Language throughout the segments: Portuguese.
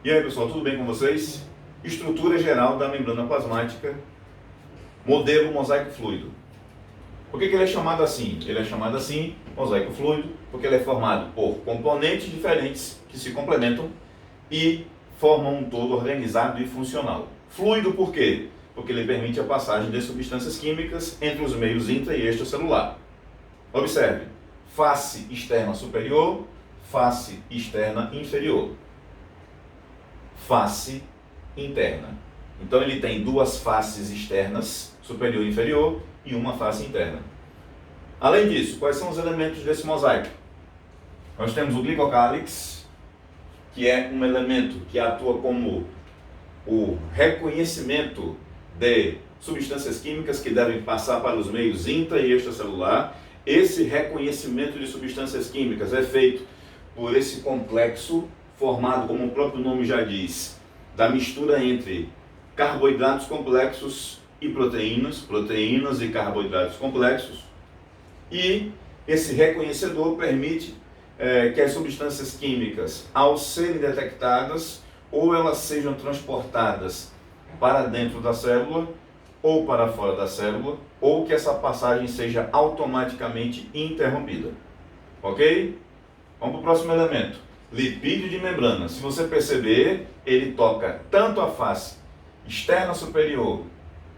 E aí pessoal, tudo bem com vocês? Estrutura geral da membrana plasmática, modelo mosaico fluido. Por que ele é chamado assim? Ele é chamado assim, mosaico fluido, porque ele é formado por componentes diferentes que se complementam e formam um todo organizado e funcional. Fluido por quê? Porque ele permite a passagem de substâncias químicas entre os meios intra e extracelular. Observe, face externa superior, face externa inferior. Face interna. Então ele tem duas faces externas, superior e inferior, e uma face interna. Além disso, quais são os elementos desse mosaico? Nós temos o glicocálix, que é um elemento que atua como o reconhecimento de substâncias químicas que devem passar para os meios intra e extracelular. Esse reconhecimento de substâncias químicas é feito por esse complexo formado, como o próprio nome já diz, da mistura entre carboidratos complexos e proteínas e carboidratos complexos. E esse reconhecedor permite que as substâncias químicas, ao serem detectadas, ou elas sejam transportadas para dentro da célula ou para fora da célula, ou que essa passagem seja automaticamente interrompida. Ok? Vamos para o próximo elemento. Lipídio de membrana. Se você perceber, ele toca tanto a face externa superior,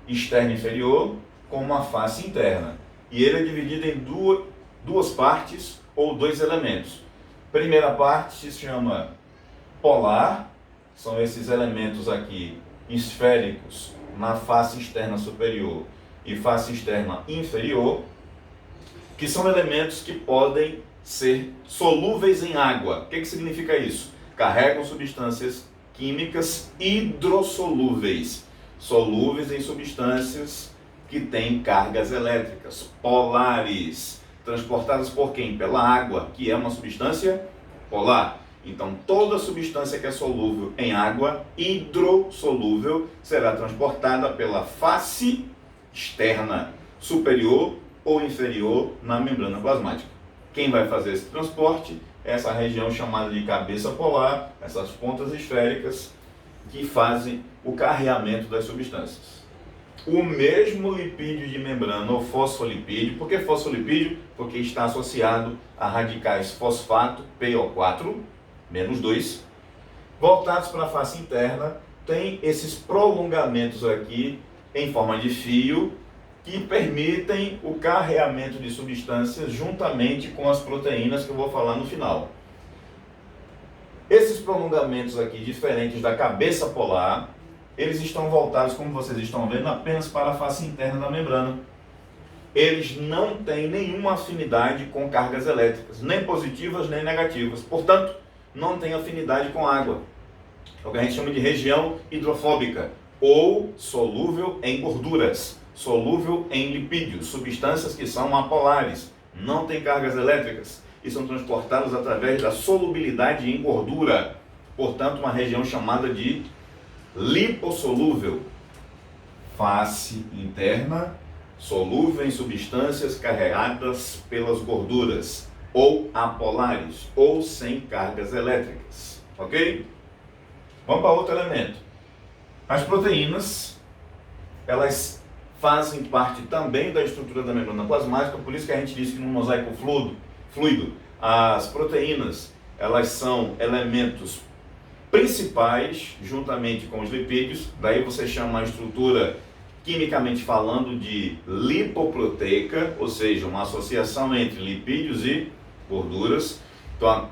externa inferior, como a face interna. E ele é dividido em duas partes ou dois elementos. Primeira parte se chama polar, são esses elementos aqui esféricos na face externa superior e face externa inferior, que são elementos que podem ser solúveis em água. O que significa isso? Carregam substâncias químicas hidrossolúveis, solúveis em substâncias que têm cargas elétricas, polares, transportadas por quem? Pela água, que é uma substância polar. Então, toda substância que é solúvel em água, hidrossolúvel, será transportada pela face externa, superior ou inferior, na membrana plasmática. Quem vai fazer esse transporte é essa região chamada de cabeça polar, essas pontas esféricas que fazem o carreamento das substâncias. O mesmo lipídio de membrana, ou fosfolipídio. Por que fosfolipídio? Porque está associado a radicais fosfato, PO4, menos 2, voltados para a face interna, tem esses prolongamentos aqui em forma de fio, que permitem o carreamento de substâncias juntamente com as proteínas que eu vou falar no final. Esses prolongamentos aqui, diferentes da cabeça polar, eles estão voltados, como vocês estão vendo, apenas para a face interna da membrana. Eles não têm nenhuma afinidade com cargas elétricas, nem positivas nem negativas. Portanto, não têm afinidade com água. É o que a gente chama de região hidrofóbica, ou solúvel em gorduras, solúvel em lipídios, substâncias que são apolares, não têm cargas elétricas e são transportadas através da solubilidade em gordura. Portanto, uma região chamada de lipossolúvel. Face interna, solúvel em substâncias carregadas pelas gorduras, ou apolares, ou sem cargas elétricas. Ok? Vamos para outro elemento. As proteínas, elas fazem parte também da estrutura da membrana plasmática, por isso que a gente diz que no mosaico fluido, as proteínas, elas são elementos principais, juntamente com os lipídios. Daí você chama a estrutura, quimicamente falando, de lipoproteica, ou seja, uma associação entre lipídios e gorduras. Então,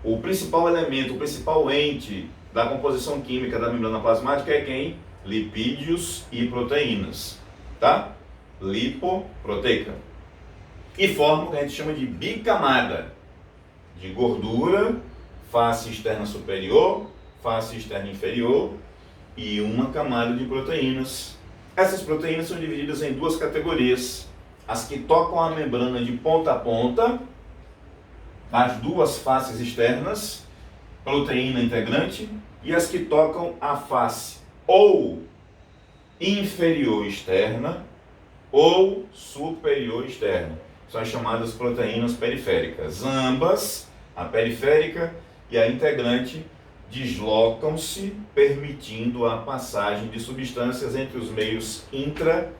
o principal elemento, o principal ente da composição química da membrana plasmática é quem? Lipídios e proteínas, tá? Lipoproteica. E forma o que a gente chama de bicamada, de gordura, face externa superior, face externa inferior e uma camada de proteínas. Essas proteínas são divididas em duas categorias: as que tocam a membrana de ponta a ponta, as duas faces externas, proteína integrante, e as que tocam a face ou inferior externa ou superior externa. São as chamadas proteínas periféricas. Ambas, a periférica e a integrante, deslocam-se, permitindo a passagem de substâncias entre os meios intra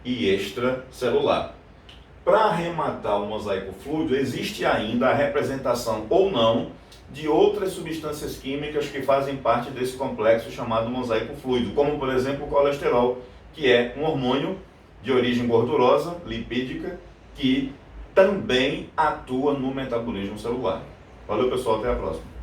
e extracelular. Para arrematar o mosaico fluido, existe ainda a representação ou não de outras substâncias químicas que fazem parte desse complexo chamado mosaico fluido, como por exemplo o colesterol, que é um hormônio de origem gordurosa, lipídica, que também atua no metabolismo celular. Valeu, pessoal, até a próxima.